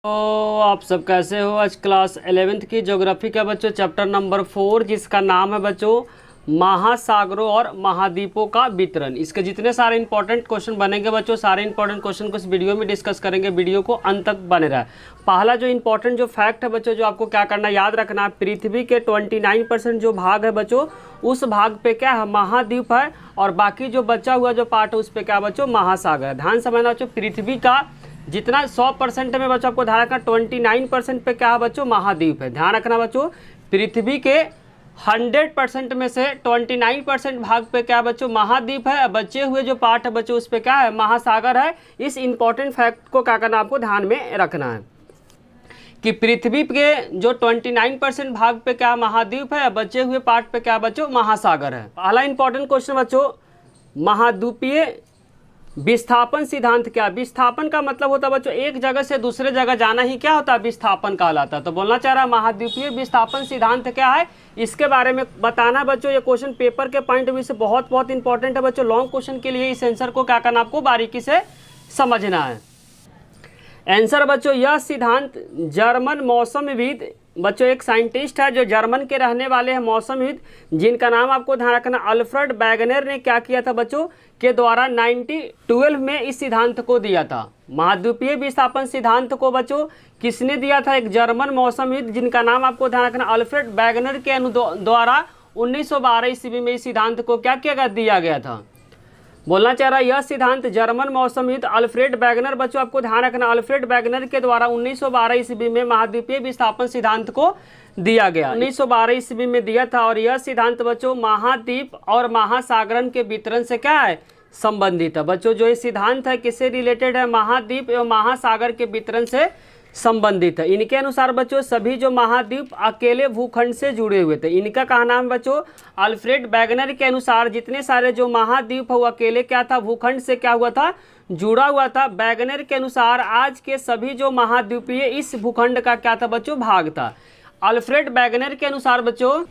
तो आप सब कैसे हो। आज क्लास 11th की ज्योग्राफी का बच्चों चैप्टर नंबर 4 जिसका नाम है बच्चों महासागरों और महाद्वीपों का वितरण। इसके जितने सारे इंपॉर्टेंट क्वेश्चन बनेंगे बच्चों, सारे इंपॉर्टेंट क्वेश्चन को इस वीडियो में डिस्कस करेंगे। वीडियो को अंत तक बने रहा है। पहला जो इंपॉर्टेंट जो फैक्ट है बच्चों, जो आपको क्या करना याद रखना है, पृथ्वी के 29% जो भाग है बच्चों, उस भाग पे क्या है, महाद्वीप है, और बाकी जो बचा हुआ जो पार्ट है उस पर क्या बच्चों, महासागर है। ध्यान समझना बच्चों, पृथ्वी का जितना 100% में बच्चों आपको ध्यान रखना, 29% पे क्या है बच्चों, महाद्वीप है। ध्यान रखना बच्चों, पृथ्वी के 100% में से 29% भाग पे क्या है बच्चों, महाद्वीप है। बचे हुए जो पार्ट है बच्चों उस पे क्या है, महासागर है। इस इंपॉर्टेंट फैक्ट को क्या करना, आपको ध्यान में रखना है कि पृथ्वी के जो 29% भाग पे क्या महाद्वीप है, बचे हुए पार्ट पे क्या बच्चों, महासागर है। पहला इंपॉर्टेंट क्वेश्चन बच्चों, महाद्वीपीय विस्थापन सिद्धांत क्या। विस्थापन का मतलब होता है बच्चों एक जगह से दूसरे जगह जाना ही क्या होता है, विस्थापन कहलाता है। तो बोलना चाह रहा है महाद्वीपीय विस्थापन सिद्धांत क्या है, इसके बारे में बताना बच्चों। ये क्वेश्चन पेपर के पॉइंट ऑफ व्यू से बहुत इंपॉर्टेंट है बच्चों। लॉन्ग क्वेश्चन के लिए इस आंसर को क्या करना, आपको बारीकी से समझना है। आंसर बच्चों, यह सिद्धांत जर्मन मौसमविद बच्चों, एक साइंटिस्ट है जो जर्मन के रहने वाले हैं, मौसमविद, जिनका नाम आपको ध्यान रखना अल्फ्रेड वेगनर ने क्या किया था बच्चों के द्वारा 1912 में इस सिद्धांत को दिया था। महाद्वीपीय विस्थापन सिद्धांत को बच्चों किसने दिया था, एक जर्मन मौसमविद जिनका नाम आपको ध्यान रखना अल्फ्रेड वेगनर के द्वारा 1912 ईस्वी में इस सिद्धांत को क्या किया गया, दिया गया था। बोलना चाह रहा है यह सिद्धांत जर्मन मौसमविद अल्फ्रेड वेगनर बच्चों आपको ध्यान रखना अल्फ्रेड वेगनर के द्वारा 1912 ईस्वी में महाद्वीपीय विस्थापन सिद्धांत को दिया गया, 1912 ईस्वी में दिया था। और यह सिद्धांत बच्चों महाद्वीप और महासागरन के वितरण से क्या है, संबंधित है। बच्चों जो ये सिद्धांत है किससे रिलेटेड है, महाद्वीप एवं महासागर के वितरण से संबंधित है। इनके अनुसार बच्चों सभी जो महाद्वीप अकेले भूखंड से जुड़े हुए थे। इनका कहा नाम बच्चों अल्फ्रेड वेगनर के अनुसार जितने सारे जो महाद्वीप है वो अकेले क्या था, भूखंड से क्या हुआ था, जुड़ा हुआ था। वेगनर के अनुसार आज के सभी जो महाद्वीपीय इस भूखंड का क्या था बच्चों, भाग था। अल्फ्रेड वेगनर के अनुसार बच्चों,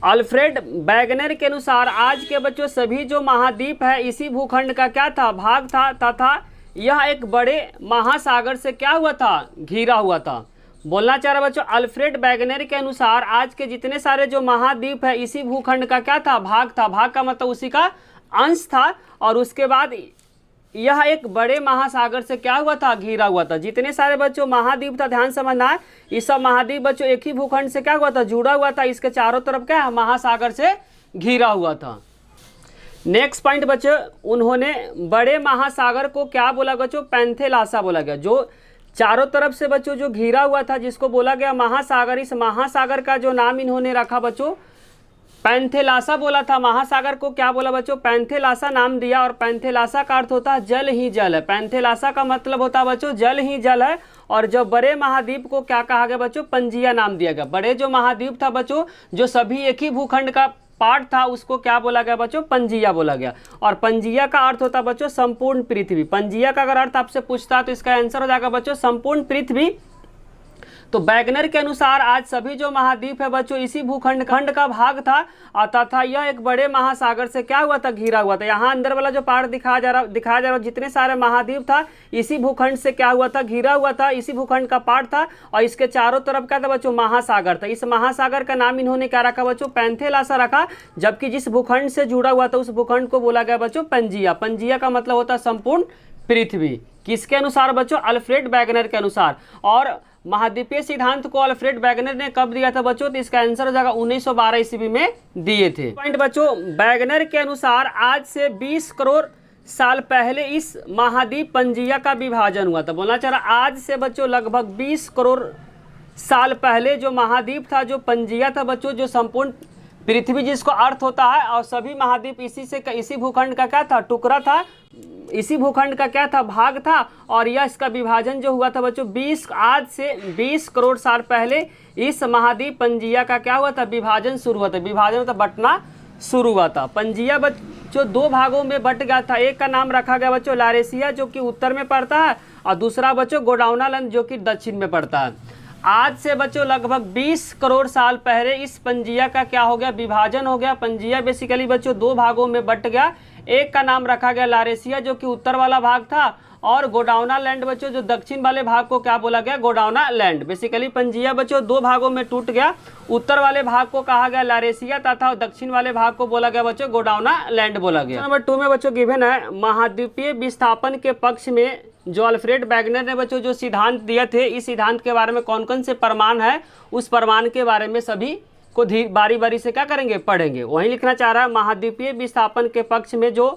अल्फ्रेड वेगनर के अनुसार आज के बच्चों सभी जो महाद्वीप है इसी भूखंड का क्या था, भाग था, तथा यह एक बड़े महासागर से क्या हुआ था, घिरा हुआ था। बोलना चाह रहा बच्चों, अल्फ्रेड वेगनर के अनुसार आज के जितने सारे जो महाद्वीप है इसी भूखंड का क्या था, भाग था। भाग का मतलब उसी का अंश था, और उसके बाद यह एक बड़े महासागर से क्या हुआ था, घिरा हुआ था। जितने सारे बच्चों महाद्वीप था, ध्यान समझना है, ये सब महाद्वीप बच्चों एक ही भूखंड से क्या हुआ था, जुड़ा हुआ था। इसके चारों तरफ क्या, महासागर से घिरा हुआ था। नेक्स्ट पॉइंट बच्चों, उन्होंने बड़े महासागर को क्या बोला बच्चों, पैंथेलासा बोला गया। जो चारों तरफ से बच्चों जो घिरा हुआ था जिसको बोला गया महासागर, इस महासागर का जो नाम इन्होंने रखा बच्चों पैंथेलासा बोला था। महासागर को क्या बोला बच्चों, पैंथेलासा नाम दिया। और पैंथेलासा का अर्थ होता है जल ही जल है। पैंथेलासा का मतलब होता है बच्चों जल ही जल है। और जो बड़े महाद्वीप को क्या कहा गया बच्चों, पंजिया नाम दिया गया। बड़े जो महाद्वीप था बच्चों, जो सभी एक ही भूखंड का पार्ट था, उसको क्या बोला गया बच्चों, पंजिया बोला गया। और पंजिया का अर्थ होता है बच्चों संपूर्ण पृथ्वी। पंजिया का अगर अर्थ आपसे पूछता तो इसका आंसर हो जाएगा बच्चों संपूर्ण पृथ्वी। तो वेगनर के अनुसार आज सभी जो महाद्वीप है बच्चों इसी भूखंड का भाग था, तथा यह एक बड़े महासागर से क्या हुआ था, घिरा हुआ था। यहाँ अंदर वाला जो पार्ट दिखाया जा रहा जितने सारे महाद्वीप था इसी भूखंड से क्या हुआ था, घिरा हुआ था, इसी भूखंड का पार्ट था। और इसके चारों तरफ क्या था बच्चों, महासागर था। इस महासागर का नाम इन्होंने क्या रखा बच्चों, पैंथेलासा रखा। जबकि जिस भूखंड से जुड़ा हुआ था उस भूखंड को बोला गया बच्चों पंजिया। पंजिया का मतलब होता है संपूर्ण पृथ्वी। किसके अनुसार बच्चों, अल्फ्रेड वेगनर के अनुसार। और महाद्वीपीय सिद्धांत को अल्फ्रेड वेगनर ने कब दिया था बच्चों, तो इसका आंसर हो जाएगा 1912 ईस्वी में दिए थे। पॉइंट बच्चों, वेगनर के अनुसार आज से 20 करोड़ साल पहले इस महाद्वीप पंजिया का विभाजन हुआ था। बोलना चाह रहा आज से बच्चों लगभग 20 करोड़ साल पहले जो महाद्वीप था, जो पंजिया था बच्चों, जो संपूर्ण पृथ्वी जिसको अर्थ होता है, और सभी महाद्वीप इसी भूखंड का क्या था, टुकड़ा था, इसी भूखंड का क्या था, भाग था। और यह इसका विभाजन जो हुआ था बच्चों आज से 20 करोड़ साल पहले इस महाद्वीप पंजिया का क्या हुआ था, विभाजन शुरू हुआ था। विभाजन मतलब बंटना शुरू हुआ था। पंजिया बच्चों दो भागों में बंट गया था। एक का नाम रखा गया बच्चों लारेसिया जो कि उत्तर में पड़ता है, और दूसरा बच्चों गोंडवाना जो कि दक्षिण में पड़ता है। आज से बच्चों लगभग 20 करोड़ साल पहले इस पंजिया का क्या हो गया, विभाजन हो गया। पंजिया बेसिकली बच्चों दो भागों में बंट गया। एक का नाम रखा गया लारेसिया जो कि उत्तर वाला भाग था, और गोंडवाना लैंड बच्चों जो दक्षिण वाले भाग को क्या बोला गया, गोंडवाना लैंड। बेसिकली पंजिया बच्चों दो भागों में टूट गया, उत्तर वाले भाग को कहा गया लारेसिया तथा दक्षिण वाले भाग को बोला गया बच्चों गोंडवाना लैंड बोला गया। नंबर 2 में बच्चों गिवन है महाद्वीपीय विस्थापन के पक्ष में जो अल्फ्रेड वैगनर ने बच्चों जो सिद्धांत दिए थे, इस सिद्धांत के बारे में कौन कौन से प्रमाण है, उस प्रमाण के बारे में सभी को बारी बारी से क्या करेंगे, पढ़ेंगे। वहीं लिखना चाह रहा है महाद्वीपीय विस्थापन के पक्ष में जो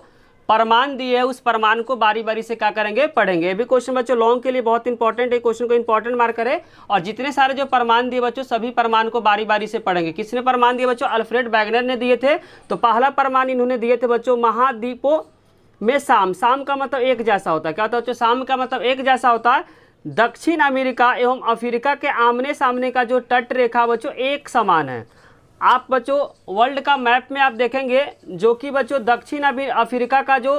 प्रमाण दिए है उस प्रमाण को बारी बारी से क्या करेंगे, पढ़ेंगे। ये भी क्वेश्चन बच्चों लॉन्ग के लिए बहुत इंपॉर्टेंट है, क्वेश्चन को इंपॉर्टेंट मार्क करें। और जितने सारे जो प्रमाण दिए बच्चों सभी प्रमाण को बारी बारी से पढ़ेंगे। किसने प्रमाण दिए बच्चों, अल्फ्रेड वैगनर ने दिए थे। तो पहला प्रमाण इन्होंने दिए थे बच्चों महाद्वीपों में शाम का मतलब एक जैसा होता है। क्या होता है बच्चों, शाम का मतलब एक जैसा होता है। दक्षिण अमेरिका एवं अफ्रीका के आमने सामने का जो तट रेखा बच्चों एक समान है। आप बच्चों वर्ल्ड का मैप में आप देखेंगे जो कि बच्चों दक्षिण अफ्रीका का जो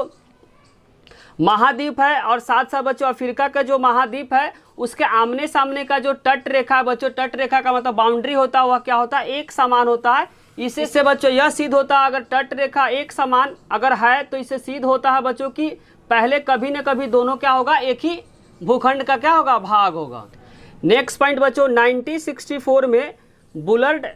महाद्वीप है और साथ साथ बच्चों अफ्रीका का जो महाद्वीप है उसके आमने सामने का जो तट रेखा बच्चों, तट रेखा का मतलब बाउंड्री होता है, वह क्या होता है, एक समान होता है। इससे बच्चों यह सिद्ध होता है अगर तट रेखा एक समान अगर है तो इससे सिद्ध होता है बच्चों कि पहले कभी न कभी दोनों क्या होगा, एक ही भूखंड का क्या होगा, भाग होगा। नेक्स्ट पॉइंट बच्चों 1964 में बुलर्ड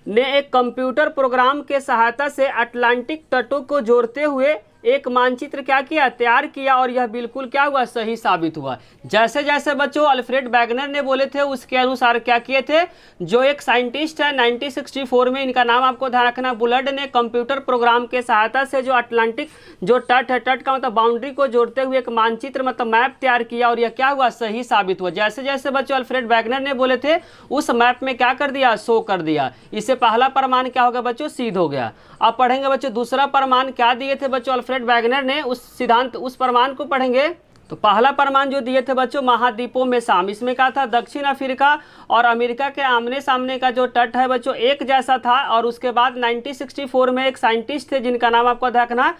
ने एक कंप्यूटर प्रोग्राम के सहायता से अटलांटिक तटों को जोड़ते हुए एक मानचित्र क्या किया, तैयार किया और यह बिल्कुल क्या हुआ, सही साबित हुआ। जैसे जैसे बच्चों अल्फ्रेड वैगनर ने बोले थे उसके अनुसार क्या किए थे, जो एक साइंटिस्ट है 1964 में, इनका नाम आपको ध्यान रखना, बुलर्ड ने कंप्यूटर प्रोग्राम के सहायता से जो अटलांटिक जो तट है, तट का मतलब बाउंड्री को जोड़ते हुए एक मानचित्र मतलब मैप तैयार किया और यह क्या हुआ, सही साबित हुआ। जैसे जैसे बच्चों अल्फ्रेड वैगनर ने बोले थे उस मैप में क्या कर दिया, शो कर दिया। इससे पहला प्रमाण क्या हो गया बच्चों, सिद्ध हो गया। अब पढ़ेंगे बच्चों दूसरा प्रमाण क्या दिए थे बच्चों अल्फ्रेड वैगनर ने, उस सिद्धांत उस प्रमाण को पढ़ेंगे। तो पहला प्रमाण जो दिए थे बच्चों महाद्वीपों में शाम, इसमें क्या था, दक्षिण अफ्रीका और अमेरिका के आमने सामने का जो तट है बच्चों एक जैसा था। और उसके बाद 1964 में एक साइंटिस्ट थे जिनका नाम आपको देखना,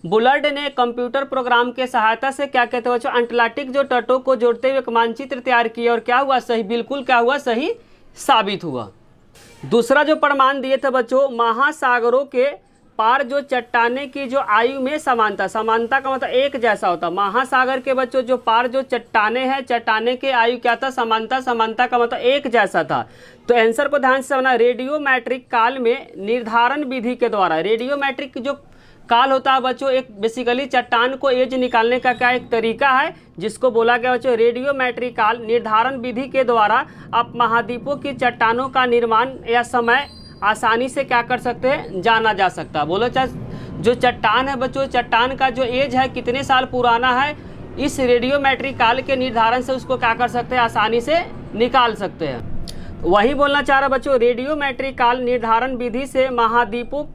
बुलर्ड ने कंप्यूटर प्रोग्राम के सहायता से क्या कहते हैं बच्चों, अटलांटिक जो तटों को जोड़ते हुए एक मानचित्र तैयार किया और क्या हुआ, सही, बिल्कुल क्या हुआ, सही साबित हुआ। दूसरा जो प्रमाण दिए थे बच्चों महासागरों के पार जो चट्टाने की जो आयु में समानता, समानता का मतलब एक जैसा होता। महासागर के बच्चों जो पार जो चट्टाने हैं, चट्टाने के आयु क्या था, समानता, समानता का मतलब एक जैसा था। तो आंसर को ध्यान से समझना, रेडियोमेट्रिक काल में निर्धारण विधि के द्वारा, रेडियोमेट्रिक जो काल होता है बच्चों एक बेसिकली चट्टान को एज निकालने का क्या एक तरीका है जिसको बोला गया बच्चों रेडियोमेट्रिक काल। निर्धारण विधि के द्वारा आप महाद्वीपों की चट्टानों का निर्माण या समय आसानी से क्या कर सकते हैं, जाना जा सकता है। बोलो चाहे जो चट्टान है बच्चों, चट्टान का जो एज है कितने साल पुराना है, इस रेडियोमेट्रिक काल के निर्धारण से उसको क्या कर सकते हैं, आसानी से निकाल सकते हैं। वही बोलना चाह रहा बच्चों, रेडियोमेट्रिक काल निर्धारण विधि से महाद्वीपों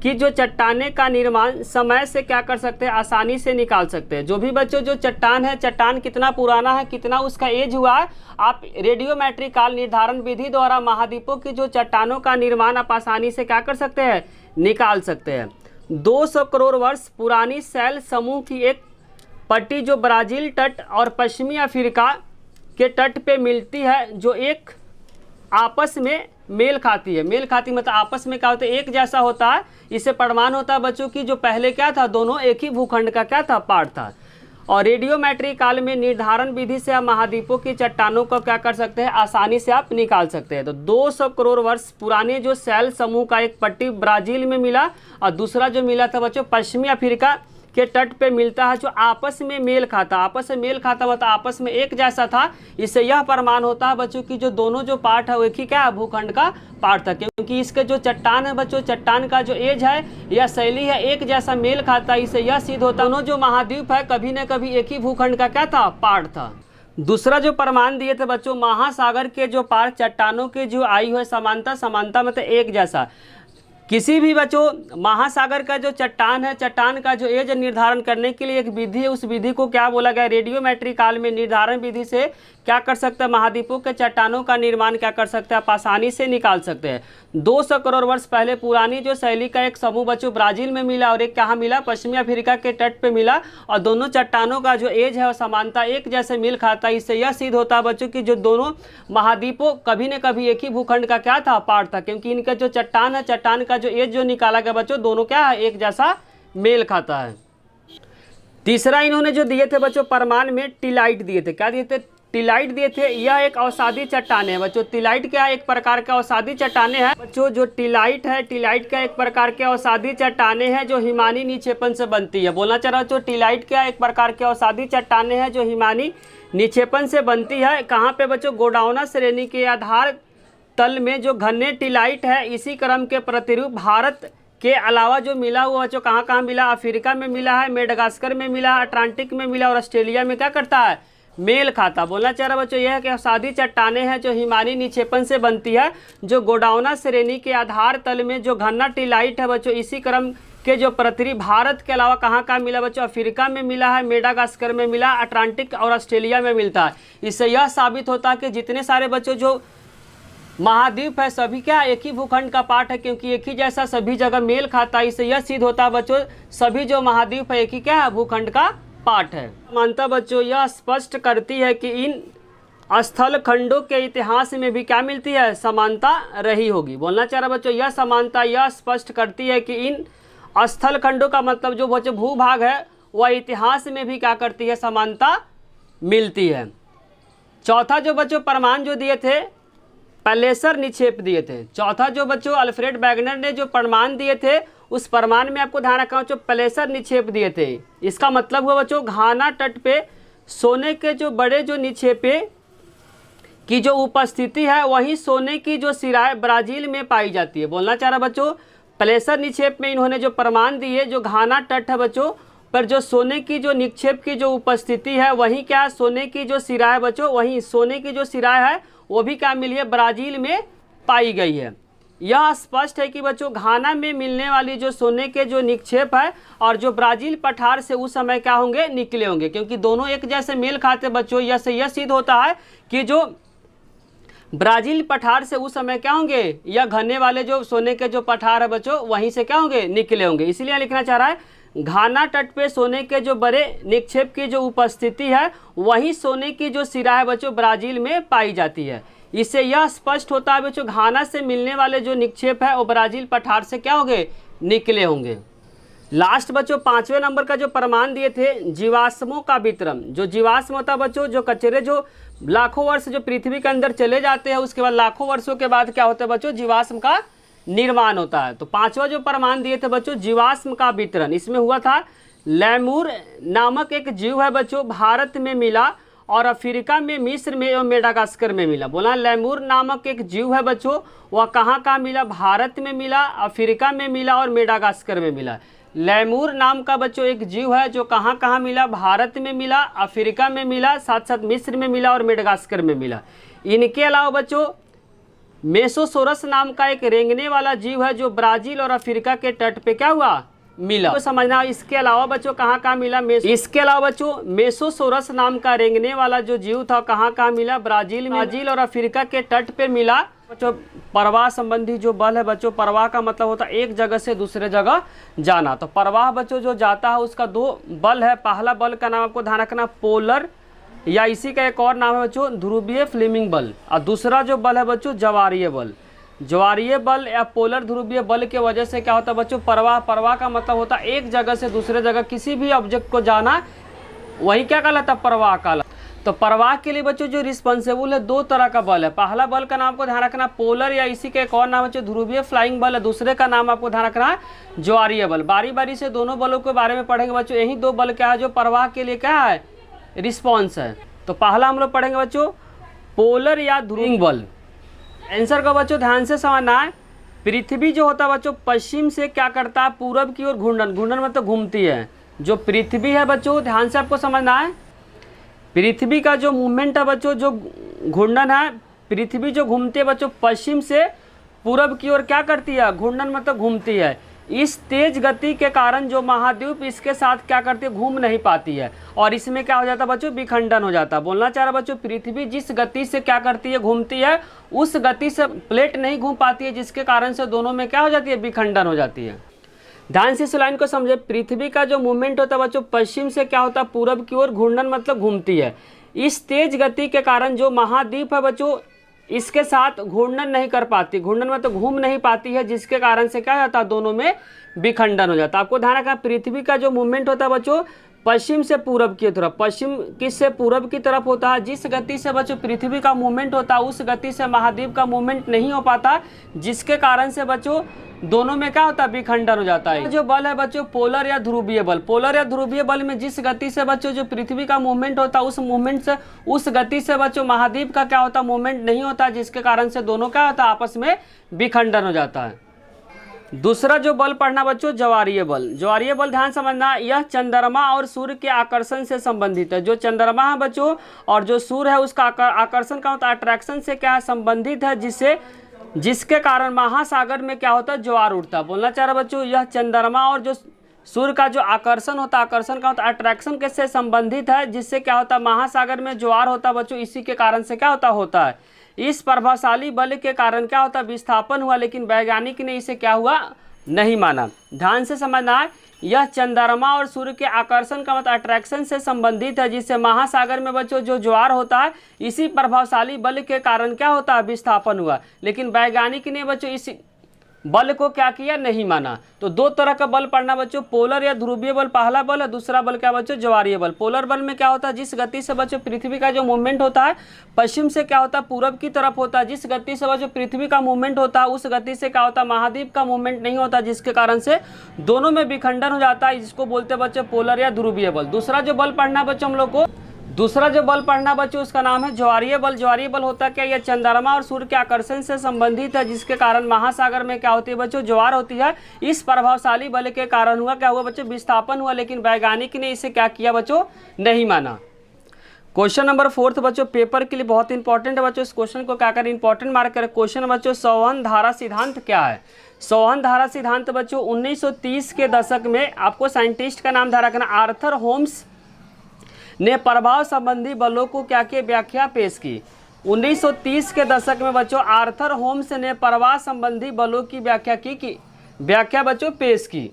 कि जो चट्टाने का निर्माण समय से क्या कर सकते हैं, आसानी से निकाल सकते हैं। जो भी बच्चों जो चट्टान है, चट्टान कितना पुराना है, कितना उसका एज हुआ है, आप रेडियोमेट्रिक काल निर्धारण विधि द्वारा महाद्वीपों की जो चट्टानों का निर्माण आप आसानी से क्या कर सकते हैं, निकाल सकते हैं। 200 करोड़ वर्ष पुरानी शैल समूह की एक पट्टी जो ब्राज़ील तट और पश्चिमी अफ्रीका के तट पे मिलती है, जो एक आपस में मेल खाती है। मेल खाती मतलब आपस में क्या होता है, एक जैसा होता है। इससे प्रमाण होता है बच्चों की जो पहले क्या था, दोनों एक ही भूखंड का क्या था, पार्ट था। और रेडियोमेट्रिक काल में निर्धारण विधि से आप महाद्वीपों की चट्टानों को क्या कर सकते हैं, आसानी से आप निकाल सकते हैं। तो 200 करोड़ वर्ष पुराने जो शैल समूह का एक पट्टी ब्राज़ील में मिला और दूसरा जो मिला था बच्चों पश्चिमी अफ्रीका के तट पे मिलता है, जो आपस में मेल खाता, आपस में मेल खाता मतलब आपस में एक जैसा था। इससे यह प्रमाण होता है बच्चों की जो दोनों जो पार्ट है वो एक ही क्या भूखंड का पार्ट था, क्योंकि इसके जो चट्टान है बच्चों, चट्टान का जो एज है या शैली है एक जैसा मेल खाता है। इससे यह सिद्ध होता है दोनों जो महाद्वीप है कभी न कभी एक ही भूखंड का क्या था, पार्ट था। दूसरा जो प्रमाण दिए थे बच्चों महासागर के जो पार चट्टानों के जो आयु है समानता, समानता मतलब एक जैसा। किसी भी बच्चों महासागर का जो चट्टान है, चट्टान का जो एज निर्धारण करने के लिए एक विधि है, उस विधि को क्या बोला गया, रेडियोमेट्रिक काल में निर्धारण विधि से क्या कर सकते हैं, महाद्वीपों के चट्टानों का निर्माण क्या कर सकते हैं, आप आसानी से निकाल सकते हैं। 200 करोड़ वर्ष पहले पुरानी जो शैली का एक समूह बच्चों ब्राज़ील में मिला और एक कहाँ मिला, पश्चिमी अफ्रीका के तट पे मिला और दोनों चट्टानों का जो एज है और समानता एक जैसे मिल खाता है। इससे यह सिद्ध होता है बच्चों की जो दोनों महाद्वीपों कभी न कभी एक ही भूखंड का क्या था, पार्ट था, क्योंकि इनका जो चट्टान है, चट्टान का जो एज जो निकाला गया बच्चों दोनों क्या है, एक जैसा मेल खाता है। तीसरा इन्होंने जो दिए थे बच्चों परमाणु में टिलाइट दिए थे। क्या दिए थे? टिलाइट दिए थे। यह एक अवसादी चट्टाने है बच्चों। टिलाइट क्या है? एक प्रकार का अवसादी चट्टाने हैं बच्चों। जो टिलाइट है, टिलाइट का एक प्रकार के अवसादी चट्टाने हैं जो हिमानी निक्षेपण से बनती है। बोलना चाह रहा हूँ बच्चों, टिलाइट क्या एक प्रकार के अवसादी चट्टाने हैं जो हिमानी निक्षेपण से बनती है। कहाँ पे बच्चों? गोंडवाना श्रेणी के आधार तल में जो घने टिलाइट है, इसी क्रम के प्रतिरूप भारत के अलावा जो मिला हुआ बच्चों कहाँ कहाँ मिला? अफ्रीका में मिला है, मेडागास्कर में मिला है, अटलांटिक में मिला और ऑस्ट्रेलिया में क्या करता है? मेल खाता। बोलना चाह रहा बच्चों यह है कि अवसादी चट्टाने हैं जो हिमानी निक्षेपण से बनती है, जो गोंडवाना श्रेणी के आधार तल में जो घना टिलाइट है बच्चों, इसी क्रम के जो प्रतिरूप भारत के अलावा कहाँ कहाँ मिला बच्चों? अफ्रीका में मिला है, मेडागास्कर में मिला, अटलांटिक और ऑस्ट्रेलिया में मिलता है। इससे यह साबित होता है कि जितने सारे बच्चों जो महाद्वीप है सभी क्या एक ही भूखंड का पार्ट है, क्योंकि एक ही जैसा सभी जगह मेल खाता है। इससे यह सिद्ध होता है बच्चों सभी जो महाद्वीप है एक ही क्या है? भूखंड का पार्ट है। मानता बच्चों यह स्पष्ट करती है कि इन स्थल खंडों के इतिहास में भी क्या मिलती है? समानता रही होगी। बोलना चाह रहा बच्चों यह समानता यह स्पष्ट करती है कि इन स्थल खंडों का मतलब जो बच्चों भूभाग है वह इतिहास में भी क्या करती है? समानता मिलती है। चौथा जो बच्चों परमाणु जो दिए थे पैलेसर निक्षेप दिए थे। चौथा जो बच्चों अल्फ्रेड वैगनर ने जो परमाणु दिए थे उस परमाणु में आपको ध्यान रखना बच्चों पैलेसर निक्षेप दिए थे। इसका मतलब हुआ बच्चों घाना तट पे सोने के जो बड़े जो निक्षेपे की जो उपस्थिति है वहीं सोने की जो सिराएं ब्राजील में पाई जाती है। बोलना चाह रहा बच्चों पैलेसर निक्षेप में इन्होंने जो परमाणु दिए जो घाना तट है बच्चों पर जो सोने की जो निक्षेप की जो उपस्थिति है वहीं क्या सोने की जो सिराएं बच्चों वहीं सोने की जो सिराएं है वो भी क्या मिली है? ब्राजील में पाई गई है। यह स्पष्ट है कि बच्चों घाना में मिलने वाली जो सोने के जो निक्षेप है और जो ब्राजील पठार से उस समय क्या होंगे? निकले होंगे, क्योंकि दोनों एक जैसे मेल खाते बच्चों। यह से यह सिद्ध होता है कि जो ब्राजील पठार से उस समय क्या होंगे? यह घने वाले जो सोने के जो पठार है बच्चों वहीं से क्या होंगे? निकले होंगे। इसलिए लिखना चाह रहा है घाना तट पे सोने के जो बड़े निक्षेप की जो उपस्थिति है वहीं सोने की जो सिरा है बच्चों ब्राजील में पाई जाती है। इससे यह स्पष्ट होता है बच्चों घाना से मिलने वाले जो निक्षेप है वो ब्राजील पठार से क्या होंगे? निकले होंगे। लास्ट बच्चों 5वें नंबर का जो परमाणु दिए थे जीवाश्मों का वितरण। जो जीवाश्म होता है बच्चों जो कचरे जो लाखों वर्ष जो पृथ्वी के अंदर चले जाते हैं उसके बाद लाखों वर्षों के बाद क्या होता है बच्चों? जीवाश्म का निर्माण होता है। तो 5वां जो परमाणु दिए थे बच्चों जीवाश्म का वितरण, इसमें हुआ था लैमूर नामक एक जीव है बच्चों भारत में मिला और अफ्रीका में, मिस्र में और मेडागास्कर में मिला। बोला लैमूर नामक एक जीव है बच्चों वह कहाँ कहाँ मिला? भारत में मिला, अफ्रीका में मिला और मेडागास्कर में मिला। लैमूर नाम का बच्चों एक जीव है जो कहाँ कहाँ मिला? भारत में मिला, अफ्रीका में मिला, साथ साथ मिस्र में मिला और मेडागास्कर में मिला। इनके अलावा बच्चों मेसोसोरस नाम का एक रेंगने वाला जीव है जो ब्राजील और अफ्रीका के तट पे क्या हुआ? मिला। तो समझना इसके अलावा बच्चों कहाँ कहाँ मिला? इसके अलावा बच्चों मेसोसोरस नाम का रेंगने वाला जो जीव था कहाँ कहाँ मिला? ब्राजील और अफ्रीका के तट पे मिला। बच्चों प्रवाह संबंधी जो बल है बच्चों, प्रवाह का मतलब होता है एक जगह से दूसरे जगह जाना। तो प्रवाह बच्चों जो जाता है उसका दो बल है। पहला बल का नाम आपको ध्यान रखना पोलर या इसी का एक और नाम है बच्चों ध्रुवीय फ्लेमिंग बल, और दूसरा जो बल है बच्चों ज्वारीय बल। ज्वारीय बल या पोलर ध्रुवीय बल के वजह से क्या होता है बच्चों? प्रवाह का मतलब होता है एक जगह से दूसरे जगह किसी भी ऑब्जेक्ट को जाना, वही क्या कहलाता है? प्रवाह कहलाता। तो प्रवाह के लिए बच्चों जो रिस्पॉन्सिबल है दो तरह का बल है। पहला बल का नाम आपको ध्यान रखना पोलर या इसी का एक और नाम बच्चों ध्रुवीय फ्लाइंग बल है, दूसरे का नाम आपको ध्यान रखना है ज्वारीय बल। बारी बारी से दोनों बलों के बारे में पढ़ेंगे बच्चों। यही दो बल क्या है जो प्रवाह के लिए क्या है? रिस्पॉन्स है। तो पहला हम लोग पढ़ेंगे बच्चों पोलर या ध्रुवीय बल। आंसर को बच्चों ध्यान से समझना है। पृथ्वी जो होता है बच्चों पश्चिम से क्या करता है? पूरब की ओर घूर्णन, घूर्णन मतलब घूमती है। जो पृथ्वी है बच्चों ध्यान से आपको समझना है, पृथ्वी का जो मूवमेंट है बच्चों जो घूर्णन है, पृथ्वी जो घूमती है बच्चों पश्चिम से पूरब की ओर क्या करती है? घूर्णन मतलब घूमती है। इस तेज गति के कारण जो महाद्वीप इसके साथ क्या करती है? घूम नहीं पाती है और इसमें क्या हो जाता है बच्चों? विखंडन हो जाता है। बोलना चाह रहा बच्चों पृथ्वी जिस गति से क्या करती है? घूमती है, उस गति से प्लेट नहीं घूम पाती है, जिसके कारण से दोनों में क्या हो जाती है? विखंडन हो जाती है। ध्यान से इस लाइन को समझे। पृथ्वी का जो मूवमेंट होता है बच्चों पश्चिम से क्या होता है? पूरब की ओर घूर्णन मतलब घूमती है। इस तेज गति के कारण जो महाद्वीप है बच्चों इसके साथ घूर्णन नहीं कर पाती, घूर्णन मतलब घूम नहीं पाती है, जिसके कारण से क्या जाता है? दोनों में विखंडन हो जाता है। आपको ध्यान रखना पृथ्वी का जो मूवमेंट होता है बच्चों पश्चिम से पूरब की तरफ। पश्चिम किससे पूरब की तरफ होता है। जिस गति से बच्चों पृथ्वी का मूवमेंट होता है उस गति से महाद्वीप का मूवमेंट नहीं हो पाता, जिसके कारण से बच्चों दोनों में क्या होता है, विखंडन हो जाता है। जो बल है बच्चों पोलर या ध्रुवीय बल। पोलर या ध्रुवीय बल में जिस गति से बच्चों जो पृथ्वी का मूवमेंट होता है उस गति से बच्चों महाद्वीप का क्या होता है, मूवमेंट नहीं होता, जिसके कारण से दोनों क्या होता है, आपस में विखंडन हो जाता है। दूसरा जो बल पढ़ना बच्चों ज्वारीय बल। ज्वारीय बल ध्यान समझना, यह चंद्रमा और सूर्य के आकर्षण से संबंधित है। जो चंद्रमा है बच्चों और जो सूर्य है उसका आकर्षण का होता है, अट्रैक्शन से क्या है, संबंधित है, जिसके कारण महासागर में क्या होता है, ज्वार उठता है। बोलना चाह रहा बच्चों, यह चंद्रमा और जो सूर्य का जो आकर्षण होता है, आकर्षण का होता है, अट्रैक्शन के से संबंधित है, जिससे क्या होता है, महासागर में ज्वार होता है बच्चों। इसी के कारण से क्या होता है। इस प्रभावशाली बल के कारण क्या होता है, विस्थापन हुआ, लेकिन वैज्ञानिक ने इसे क्या हुआ, नहीं माना। ध्यान से समझना है, यह चंद्रमा और सूर्य के आकर्षण का मतलब अट्रैक्शन से संबंधित है, जिससे महासागर में बच्चों जो ज्वार होता है इसी प्रभावशाली बल के कारण क्या होता है, विस्थापन हुआ, लेकिन वैज्ञानिक ने बच्चों इस बल को क्या किया, नहीं माना। तो दो तरह का बल पढ़ना बच्चों, पोलर या ध्रुवीय बल पहला बल है, दूसरा बल क्या बच्चों, ज्वारीय बल। पोलर बल में क्या होता है, जिस गति से बच्चों पृथ्वी का जो मूवमेंट होता है पश्चिम से क्या होता है, पूरब की तरफ होता है। जिस गति से बच्चों पृथ्वी का मूवमेंट होता है उस गति से क्या होता है, महाद्वीप का मूवमेंट नहीं होता, जिसके कारण से दोनों में विखंडन हो जाता है, जिसको बोलते हैं बच्चों पोलर या ध्रुवीय बल। दूसरा जो बल पढ़ना बच्चों हम लोग को, दूसरा जो बल पढ़ना बच्चों उसका नाम है ज्वारीय बल। ज्वारीय बल होता है क्या, यह चंद्रमा और सूर्य के आकर्षण से संबंधित है, जिसके कारण महासागर में क्या होती है बच्चों, ज्वार होती है। इस प्रभावशाली बल के कारण हुआ क्या हुआ बच्चों, विस्थापन हुआ, लेकिन वैज्ञानिक ने इसे क्या किया बच्चों, नहीं माना। क्वेश्चन नंबर 4 बच्चों पेपर के लिए बहुत इंपॉर्टेंट है बच्चों। इस क्वेश्चन को क्या करें, इंपॉर्टेंट मार्क करें। क्वेश्चन बच्चों संवहन धारा सिद्धांत क्या है। संवहन धारा सिद्धांत बच्चों 1930 के दशक में आपको साइंटिस्ट का नाम ध्यान रखना, आर्थर होम्स ने प्रभाव संबंधी बलों को क्या की व्याख्या पेश की। 1930 के दशक में बच्चों आर्थर होम्स ने प्रभाव संबंधी बलों की व्याख्या बच्चों पेश की।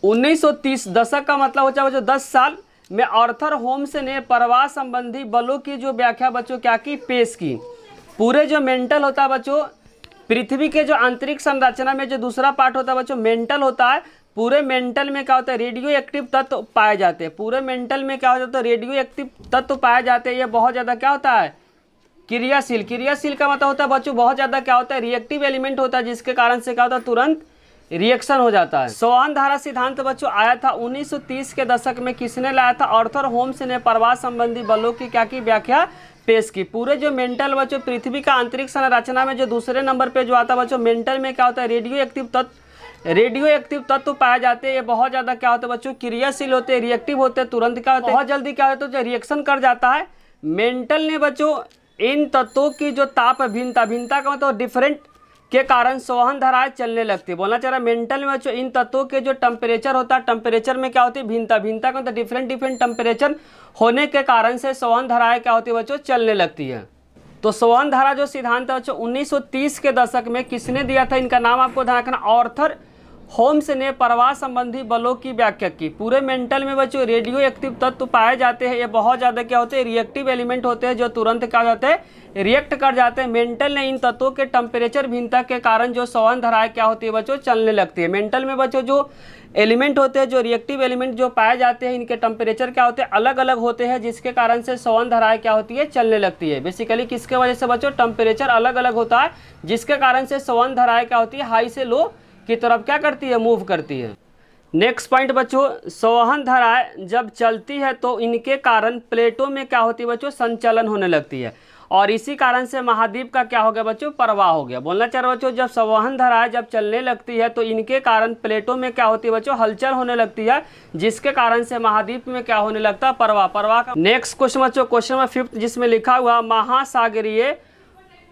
1930 दशक का मतलब होता है बच्चों 10 साल में आर्थर होम्स ने प्रभाव संबंधी बलों की जो व्याख्या बच्चों क्या की, पेश की। पूरे जो मेंटल होता है बच्चों, पृथ्वी के जो आंतरिक संरचना में जो दूसरा पार्ट होता है बच्चों मेंटल होता है, पूरे मेंटल में क्या होता है, रेडियो एक्टिव तत्व पाए जाते हैं। पूरे मेंटल में क्या होता है, रेडियो एक्टिव तत्व पाए जाते हैं। ये बहुत ज़्यादा क्या होता है, क्रियाशील। क्रियाशील का मतलब होता है बच्चों बहुत ज़्यादा क्या होता है, रिएक्टिव एलिमेंट होता है, जिसके कारण से क्या होता है, तुरंत रिएक्शन हो जाता है। संवहन धारा सिद्धांत बच्चों आया था 1930 के दशक में। किसने लाया था, आर्थर होम्स ने प्रभाव संबंधी बलों की क्या की व्याख्या पेश की। पूरे जो मेंटल बच्चों पृथ्वी का आंतरिक संरचना में जो दूसरे नंबर पे जो आता है बच्चों मेंटल में क्या होता है, रेडियो एक्टिव तत्व पाए जाते हैं। ये बहुत ज़्यादा क्या होता है बच्चों, क्रियाशील होते हैं, रिएक्टिव होते हैं, तुरंत क्या होता है, बहुत जल्दी क्या होता है, रिएक्शन कर जाता है। मेंटल ने बच्चों इन तत्वों की जो ताप भिन्नता का मतलब डिफरेंट के कारण संवहन धाराएं चलने लगती है। बोलना चाह रहा है मेंटल में बच्चों इन तत्वों के जो टेम्परेचर होता है, टेम्परेचर में क्या होती है, भिन्नता का मतलब डिफरेंट टेम्परेचर होने के कारण से संवहन धाराएं क्या होती है बच्चों, चलने लगती है। तो संवहन धारा जो सिद्धांत है बच्चों 1930 के दशक में किसने दिया था, इनका नाम आपको ध्यान रखना, आर्थर होम्स ने प्रवाह संबंधी बलों की व्याख्या की। पूरे मेंटल में बच्चों रेडियो एक्टिव तत्व पाए जाते हैं। ये बहुत ज़्यादा क्या होते हैं, रिएक्टिव एलिमेंट होते हैं, जो तुरंत क्या जाते हैं, रिएक्ट कर जाते हैं। मेंटल ने इन तत्वों के टेम्परेचर भिन्नता के कारण जो संवहन धाराएं क्या होती है बच्चों, चलने लगती है। मेंटल में बच्चों जो एलिमेंट होते हैं, जो रिएक्टिव एलिमेंट जो पाए जाते हैं, इनके टेम्परेचर क्या होते हैं, अलग अलग होते हैं, जिसके कारण से संवहन धाराएं क्या होती है, चलने लगती है। बेसिकली किसके वजह से बच्चों, टेम्परेचर अलग अलग होता है, जिसके कारण से संवहन धाराएं क्या होती है, हाई से लो की तरफ क्या करती है, मूव करती है। नेक्स्ट पॉइंट बच्चों, संवहन धाराएं जब चलती है तो इनके कारण प्लेटों में क्या होती है बच्चों, संचलन होने लगती है, और इसी कारण से महाद्वीप का क्या हो गया बच्चों, प्रवाह हो गया। बोलना चाह रहे बच्चों, जब संवहन धाराएं जब चलने लगती है तो इनके कारण प्लेटों में क्या होती है बच्चों, हलचल होने लगती है, जिसके कारण से महाद्वीप में क्या होने लगता है, प्रवाह का। नेक्स्ट क्वेश्चन बच्चों, क्वेश्चन नंबर 5 जिसमें लिखा हुआ महासागरीय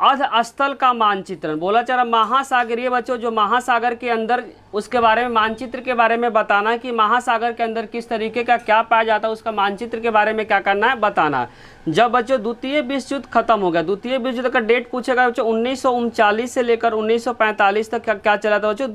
अर्ध स्थल का मानचित्रण। बोला चाह रहा महासागरीय बच्चों, जो महासागर के अंदर उसके बारे में मानचित्र के बारे में बताना है कि महासागर के अंदर किस तरीके का क्या पाया जाता है, उसका मानचित्र के बारे में क्या करना है, बताना है। जब बच्चों द्वितीय विश्व युद्ध खत्म हो गया, द्वितीय विश्व युद्ध का डेट पूछेगा बच्चों 1939 से लेकर 1945 तक क्या चला था बच्चों,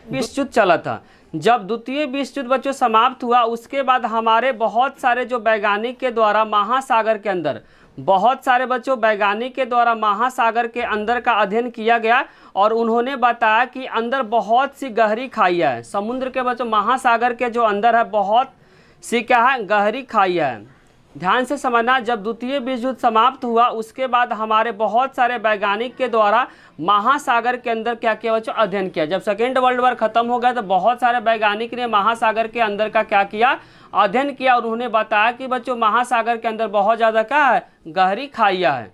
विश्व युद्ध चला था। जब द्वितीय विश्व युद्ध बच्चों समाप्त हुआ, उसके बाद हमारे बहुत सारे जो वैज्ञानिक के द्वारा महासागर के अंदर, बहुत सारे बच्चों वैज्ञानिक के द्वारा महासागर के अंदर का अध्ययन किया गया, और उन्होंने बताया कि अंदर बहुत सी गहरी खाइयाँ है। समुद्र के बच्चों महासागर के जो अंदर है बहुत सी क्या है, गहरी खाई है। ध्यान से समझना, जब द्वितीय विश्व युद्ध समाप्त हुआ उसके बाद हमारे बहुत सारे वैज्ञानिक के द्वारा महासागर के अंदर क्या किया बच्चों, अध्ययन किया। जब सेकेंड वर्ल्ड वॉर खत्म हो गया तो बहुत सारे वैज्ञानिक ने महासागर के अंदर का क्या किया, अध्ययन किया, और उन्होंने बताया कि बच्चों महासागर के अंदर बहुत ज़्यादा क्या है, गहरी खाइयाँ है।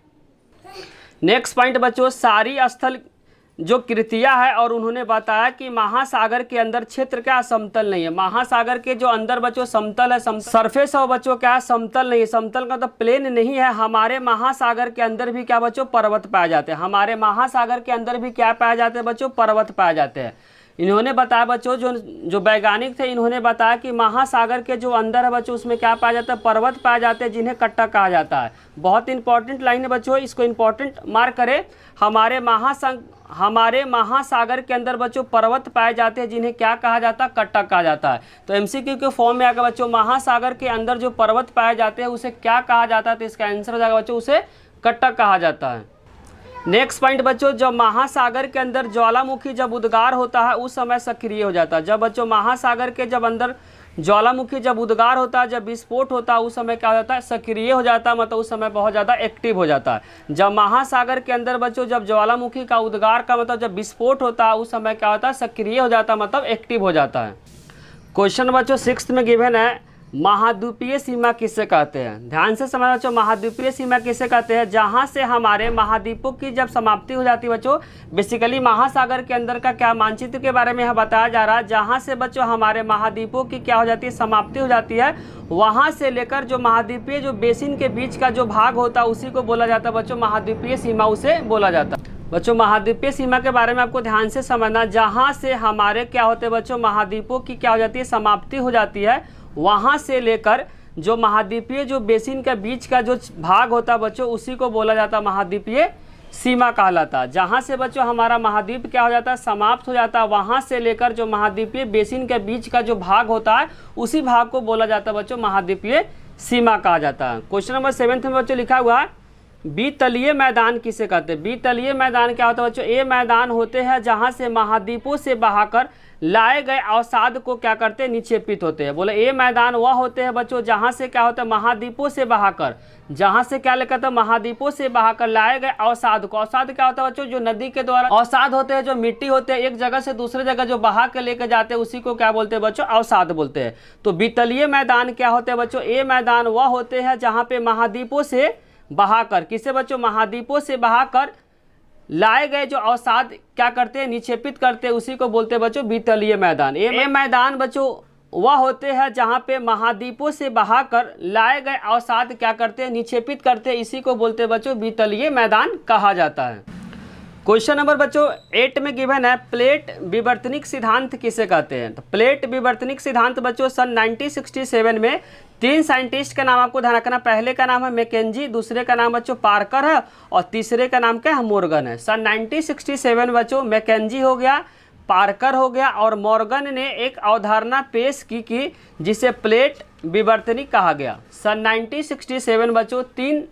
नेक्स्ट पॉइंट बच्चों, सारी स्थल जो कृतियाँ है, और उन्होंने बताया कि महासागर के अंदर क्षेत्र क्या समतल नहीं है। महासागर के जो अंदर बच्चों समतल है, सरफेस है बच्चों क्या है, समतल नहीं है। समतल का तो प्लेन नहीं है। हमारे महासागर के अंदर भी क्या बच्चों, पर्वत पाए जाते हैं। हमारे महासागर के अंदर भी क्या पाए जाते हैं बच्चों, पर्वत पाए जाते हैं। इन्होंने बताया बच्चों, जो वैज्ञानिक थे इन्होंने बताया कि महासागर के जो अंदर है बच्चों उसमें क्या पाया जाता है, पर्वत पाए जाते हैं, जिन्हें कट्टा कहा जाता है। बहुत इंपॉर्टेंट लाइन है बच्चों, इसको इंपॉर्टेंट मार्क करें। हमारे महासागर के अंदर बच्चों पर्वत पाए जाते हैं, जिन्हें क्या कहा जाता है, कट्टा कहा जाता है। तो एमसीक्यू के फॉर्म में आकर बच्चों, महासागर के अंदर जो पर्वत पाए जाते हैं उसे क्या कहा जाता है, तो इसका आंसर हो जाएगा बच्चों, उसे कट्टा कहा जाता है। नेक्स्ट पॉइंट बच्चों, जब महासागर के अंदर ज्वालामुखी जब उद्गार होता है उस समय सक्रिय हो जाता है। जब बच्चों महासागर के जब अंदर ज्वालामुखी जब उद्गार होता है, जब विस्फोट होता है, उस समय क्या हो जाता है, सक्रिय हो जाता है, मतलब उस समय बहुत ज़्यादा एक्टिव हो जाता है। जब महासागर के अंदर बच्चों जब ज्वालामुखी का उद्गार का मतलब जब विस्फोट होता है उस समय क्या होता है, सक्रिय हो जाता है, मतलब एक्टिव हो जाता है। क्वेश्चन बच्चों 6th में गिवन है, महाद्वीपीय सीमा किसे कहते हैं। ध्यान से समझना बच्चों, महाद्वीपीय सीमा किसे कहते हैं, जहां से हमारे महाद्वीपों की जब समाप्ति हो जाती है बच्चों। बेसिकली महासागर के अंदर का क्या मानचित्र के बारे में यह बताया जा रहा है, जहां से बच्चों हमारे महाद्वीपों की क्या हो जाती है, समाप्ति हो जाती है, वहां से लेकर जो महाद्वीपीय जो बेसिन के बीच का जो भाग होता है उसी को बोला जाता है बच्चों महाद्वीपीय सीमा, उसे बोला जाता है। बच्चों महाद्वीपीय सीमा के बारे में आपको ध्यान से समझना, जहां से हमारे क्या होते हैं बच्चों, महाद्वीपों की क्या हो जाती है, समाप्ति हो जाती है, वहां से लेकर जो महाद्वीपीय जो बेसिन के बीच का जो भाग होता है बच्चों उसी को बोला जाता है महाद्वीपीय सीमा कहलाता है। जहां से बच्चों हमारा महाद्वीप क्या हो जाता है, समाप्त हो जाता है, वहां से लेकर जो महाद्वीपीय बेसिन के बीच का जो भाग होता है उसी भाग को बोला जाता है बच्चों महाद्वीपीय सीमा कहा जाता है। क्वेश्चन नंबर 7 में बच्चों लिखा हुआ है, बीतलीय मैदान किसे कहते हैं। बीतलीय मैदान क्या होता है बच्चों, ये मैदान होते हैं जहां से महाद्वीपों से बहाकर लाए गए अवसाद को क्या करते हैं, निक्षेपित होते हैं। बोले ये मैदान वह होते हैं बच्चों जहां से क्या होता है, महाद्वीपों से बहाकर, जहां से क्या लिखा था, महाद्वीपों से बहाकर लाए गए अवसाद को। अवसाद क्या होता है बच्चों, जो नदी के द्वारा अवसाद होते हैं, जो मिट्टी होते हैं एक जगह से दूसरे जगह जो बहा के लेके जाते हैं उसी को क्या बोलते हैं बच्चों, अवसाद बोलते हैं। तो बीतलीय मैदान क्या होते हैं बच्चों, ये मैदान वह होते हैं जहाँ पे महाद्वीपों से बहाकर, किसे बच्चों, महाद्वीपों से बहाकर लाए गए जो अवसाद क्या करते हैं, निक्षेपित करते हैं, उसी को बोलते हैं बच्चों बीतलीय मैदान। ये मैदान बच्चों वह होते हैं जहां पे महाद्वीपों से बहाकर लाए गए अवसाद क्या करते हैं, निक्षेपित करते हैं, इसी को बोलते हैं बच्चों बीतलीय मैदान कहा जाता है। क्वेश्चन नंबर बच्चों 8 में गिवन है, प्लेट विवर्तनिक सिद्धांत किसे कहते हैं। तो प्लेट विवर्तनिक सिद्धांत बच्चों सन 1967 में 3 साइंटिस्ट का नाम आपको ध्यान रखना। पहले का नाम है मैकेंजी, दूसरे का नाम बच्चों पार्कर है, और तीसरे का नाम क्या है, मॉर्गन है। सन 1967 बच्चों मैकेंजी हो गया, पार्कर हो गया, और मॉर्गन ने एक अवधारणा पेश की जिसे प्लेट विवर्तनिक कहा गया। सन 1967 बच्चों 3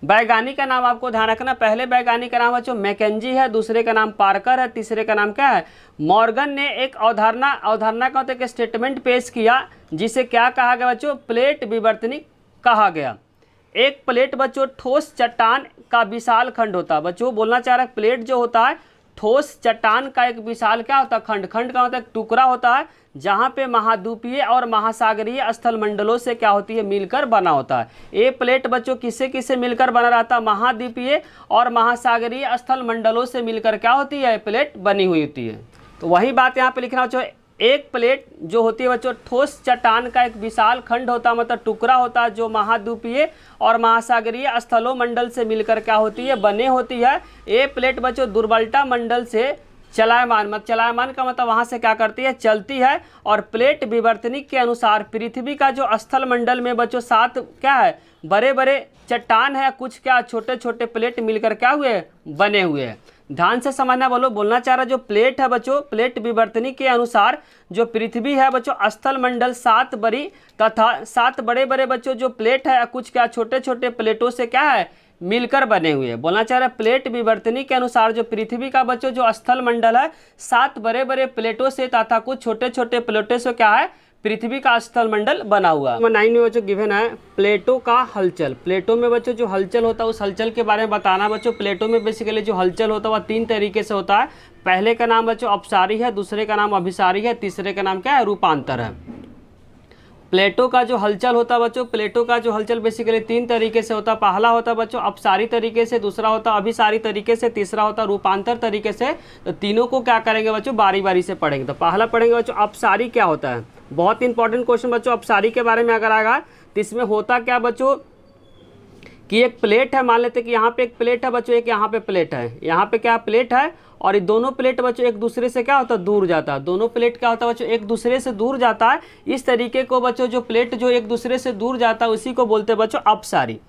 वैज्ञानिक का नाम आपको ध्यान रखना। पहले वैज्ञानिक का नाम बच्चों मैकेंजी है, दूसरे का नाम पार्कर है, तीसरे का नाम क्या है, मॉर्गन ने एक अवधारणा का एक स्टेटमेंट पेश किया जिसे क्या कहा गया बच्चों, प्लेट विवर्तनिक कहा गया। एक प्लेट बच्चों ठोस चट्टान का विशाल खंड होता है। बच्चों बोलना चाह रहा है, प्लेट जो होता है ठोस चट्टान का एक विशाल क्या होता है, खंड का होता है, एक टुकड़ा होता है, जहाँ पे महाद्वीपीय और महासागरीय स्थल मंडलों से क्या होती है, मिलकर बना होता है। ये प्लेट बच्चों किससे किससे मिलकर बना रहता है, महाद्वीपीय और महासागरीय स्थल मंडलों से मिलकर क्या होती है, प्लेट बनी हुई होती है। तो वही बात यहाँ पे लिखना बच्चों, एक प्लेट जो होती है बच्चों ठोस चट्टान का एक विशाल खंड होता है, मतलब टुकड़ा होता है, जो महाद्वीपीय और महासागरीय स्थलों मंडल से मिलकर क्या होती है, बने होती है। ये प्लेट बच्चों दुर्बलता मंडल से चलायमान का मतलब वहाँ से क्या करती है, चलती है। और प्लेट विवर्तनिक के अनुसार पृथ्वी का जो स्थल मंडल में बच्चों 7 क्या है, बड़े बड़े चट्टान है, कुछ क्या छोटे छोटे प्लेट मिलकर क्या हुए, बने हुए हैं। ध्यान से समझना, बोलना चाह रहा जो प्लेट है बच्चों, प्लेट विवर्तनिक के अनुसार जो पृथ्वी है बच्चों स्थल मंडल 7 बड़ी तथा 7 बड़े बड़े बच्चों जो प्लेट है, कुछ क्या छोटे छोटे प्लेटों से क्या है, मिलकर बने हुए। बोलना चाह रहा है प्लेट विवर्तनिक के अनुसार जो पृथ्वी का बच्चों जो स्थल मंडल है 7 बड़े बड़े प्लेटों से तथा कुछ छोटे छोटे प्लेटों से क्या है, पृथ्वी का स्थलमंडल बना हुआ। 9 में बच्चों गिवन है प्लेटो का हलचल। प्लेटो में बच्चों जो हलचल होता है उस हलचल के बारे में बताना बच्चों। प्लेटो में बेसिकली जो हलचल होता है वह 3 तरीके से होता है। पहले का नाम बच्चों अपसारी है, दूसरे का नाम अभिसारी है, तीसरे का नाम क्या है, रूपांतर है। प्लेटो का जो हलचल होता है बच्चों, प्लेटो का जो हलचल बेसिकली 3 तरीके से होता है। पहला होता है बच्चों अपसारी तरीके से, दूसरा होता है अभिसारी तरीके से, तीसरा होता है रूपांतर तरीके से। तो तीनों को क्या करेंगे बच्चों, बारी बारी से पढ़ेंगे। तो पहला पढ़ेंगे बच्चों अपसारी क्या होता है। बहुत इंपॉर्टेंट क्वेश्चन बच्चों अपसारी के बारे में अगर आएगा तो इसमें होता क्या बच्चों कि एक प्लेट है, मान लेते कि यहाँ पे एक प्लेट है बच्चों, एक यहाँ पे प्लेट है, यहाँ पे क्या प्लेट है और ये दोनों प्लेट बच्चों एक दूसरे से क्या होता है, दूर जाता है। दोनों प्लेट क्या होता है बच्चों, एक दूसरे से दूर जाता है। इस तरीके को बच्चों जो प्लेट जो एक दूसरे से दूर जाता है उसी को बोलते हैं बच्चों अपसारी।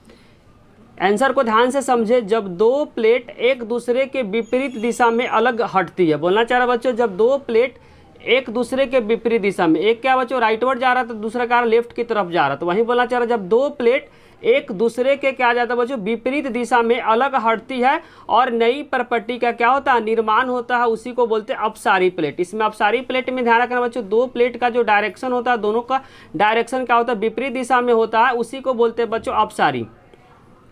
आंसर को ध्यान से समझे, जब दो प्लेट एक दूसरे के विपरीत दिशा में अलग हटती है। बोलना चाह रहा बच्चों जब दो प्लेट एक दूसरे के विपरीत दिशा में, एक क्या बच्चों राइटवर्ड जा रहा था, दूसरा क्या लेफ्ट की तरफ जा रहा, तो वहीं बोलना चाह रहा जब दो प्लेट एक दूसरे के क्या जाता है बच्चों विपरीत दिशा में अलग हटती है और नई प्रॉपर्टी का क्या होता है, निर्माण होता है, उसी को बोलते हैं अपसारी प्लेट। इसमें अपसारी प्लेट में ध्यान रखना बच्चों, दो प्लेट का जो डायरेक्शन होता है दोनों का डायरेक्शन क्या होता है, विपरीत दिशा में होता है, उसी को बोलते हैं बच्चों अपसारी।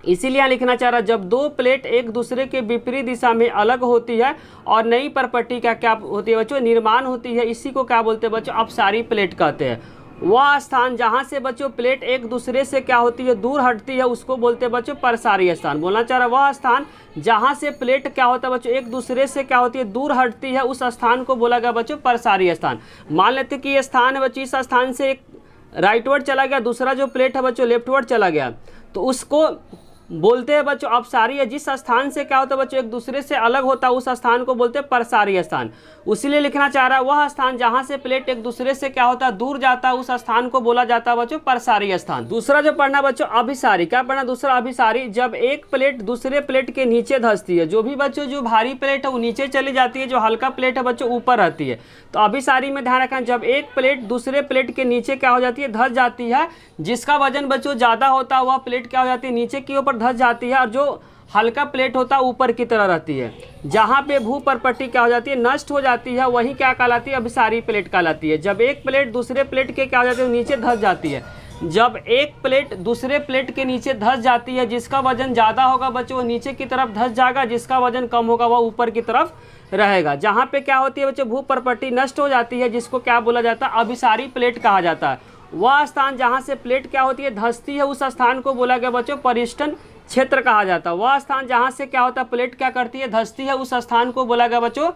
इसीलिए लिखना चाह रहा जब दो प्लेट एक दूसरे के विपरीत दिशा में अलग होती है और नई प्रॉपर्टी का क्या होती है बच्चों, निर्माण होती है, इसी को क्या बोलते हैं बच्चों अपसारी प्लेट कहते हैं। वह स्थान जहां से बच्चों प्लेट एक दूसरे से क्या होती है, दूर हटती है, उसको बोलते हैं बच्चों परसारी स्थान। बोलना चाह रहा वह स्थान जहां से प्लेट क्या होता है बच्चों एक दूसरे से क्या होती है, दूर हटती है, उस स्थान को बोला गया बच्चों परसारी स्थान। मान लेते कि ये स्थान है बच्चों, इस स्थान से एक राइटवर्ड चला गया, दूसरा जो प्लेट है बच्चों लेफ्टवर्ड चला गया, तो उसको बोलते हैं बच्चों अपसारी है। जिस स्थान से क्या होता है बच्चों एक दूसरे से अलग होता है उस स्थान को बोलते हैं परसारी स्थान। उसीलिए लिखना चाह रहा है वह स्थान जहां से प्लेट एक दूसरे से क्या होता है, दूर जाता है, उस स्थान को बोला जाता है बच्चों परसारी स्थान। दूसरा जो पढ़ना बच्चों अभिसारी, क्या पढ़ना दूसरा अभिसारी, जब एक प्लेट दूसरे प्लेट के नीचे धंसती है, जो भी बच्चों जो भारी प्लेट है वो नीचे चली जाती है, जो हल्का प्लेट है बच्चों ऊपर रहती है। तो अभिसारी में ध्यान रखना जब एक प्लेट दूसरे प्लेट के नीचे क्या हो जाती है, धंस जाती है, जिसका वजन बच्चों ज़्यादा होता है वह प्लेट क्या हो जाती है, नीचे की ओर धंस जाती है, और जो हल्का प्लेट होता है ऊपर की तरह रहती है। जहाँ पे भू परपट्टी क्या हो जाती है, नष्ट हो जाती है, वही क्या कहलाती है, अभिसारी प्लेट कहलाती है। जब एक प्लेट दूसरे प्लेट के क्या हो जाती है, नीचे धंस जाती है। जब एक प्लेट दूसरे प्लेट के नीचे धंस जाती है, जिसका वजन ज़्यादा होगा बच्चों वो नीचे की तरफ धंस जाएगा, जिसका वजन कम होगा वह ऊपर की तरफ रहेगा। जहाँ पे क्या होती है बच्चों भू परपट्टी नष्ट हो जाती है, जिसको क्या बोला जाता है, अभिसारी प्लेट कहा जाता है। वह स्थान जहाँ से प्लेट क्या होती है, धंसती है, उस स्थान को बोला गया बच्चों परिष्टन क्षेत्र कहा जाता है। वह स्थान जहाँ से क्या होता है, प्लेट क्या करती है, धंसती है, उस स्थान को बोला गया बच्चों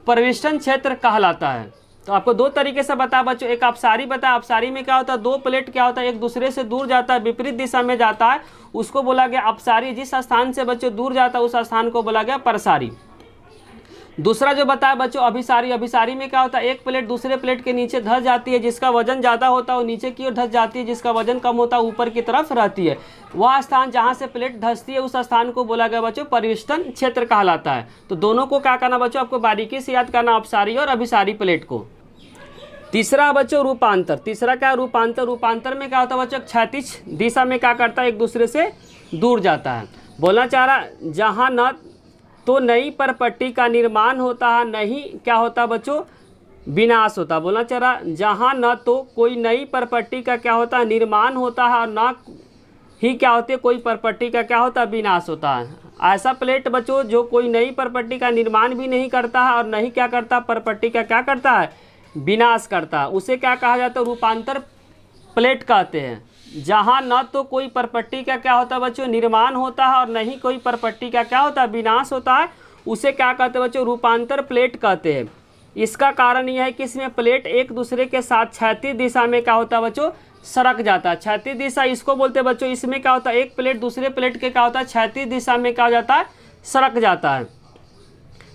परिष्टन क्षेत्र कहलाता है। तो आपको दो तरीके से बता बच्चों, एक अपसारी बता, अपसारी में क्या होता है, दो प्लेट क्या होता है एक दूसरे से दूर जाता है, विपरीत दिशा में जाता है, उसको बोला गया अपसारी। जिस स्थान से बच्चों दूर जाता है उस स्थान को बोला गया परसारी। दूसरा जो बताया बच्चों अभिसारी, अभिसारी में क्या होता है, एक प्लेट दूसरे प्लेट के नीचे धंस जाती है, जिसका वजन ज़्यादा होता है वो नीचे की ओर धंस जाती है, जिसका वजन कम होता है ऊपर की तरफ रहती है। वह स्थान जहाँ से प्लेट धंसती है उस स्थान को बोला गया बच्चों परिष्टन क्षेत्र कहलाता है। तो दोनों को क्या करना बच्चों, आपको बारीकी से याद करना, अपसारी और अभिसारी प्लेट को। तीसरा बच्चों रूपांतर, तीसरा क्या रूपांतर, रूपांतर में क्या होता है बच्चों क्षैतिज दिशा में क्या करता है, एक दूसरे से दूर जाता है। बोलना चाह रहा जहाँ न तो नई परपट्टी का निर्माण होता है, नहीं क्या होता बच्चों विनाश होता। बोलना चाह रहा जहाँ न तो कोई नई परपट्टी का क्या होता है, निर्माण होता है, और न ही क्या होती है कोई परपट्टी का क्या होता है, विनाश होता है। ऐसा प्लेट बच्चों जो कोई नई परपट्टी का निर्माण भी नहीं करता है और नहीं क्या करता परपट्टी का क्या करता है, विनाश करता है, उसे क्या कहा जाता है, रूपांतर प्लेट कहते हैं। जहाँ न तो कोई परपट्टी का क्या होता है बच्चों निर्माण होता है और नहीं कोई परपट्टी का क्या होता है विनाश होता है, उसे क्या कहते हैं बच्चों रूपांतर प्लेट कहते हैं। इसका कारण यह है कि इसमें प्लेट एक दूसरे के साथ क्षैतिज दिशा में क्या होता है बच्चों सरक जाता है। क्षैतिज दिशा इसको बोलते हैं बच्चों, इसमें क्या होता है एक प्लेट दूसरे प्लेट के क्या होता है क्षैतिज दिशा में क्या हो जाता है, सरक जाता है।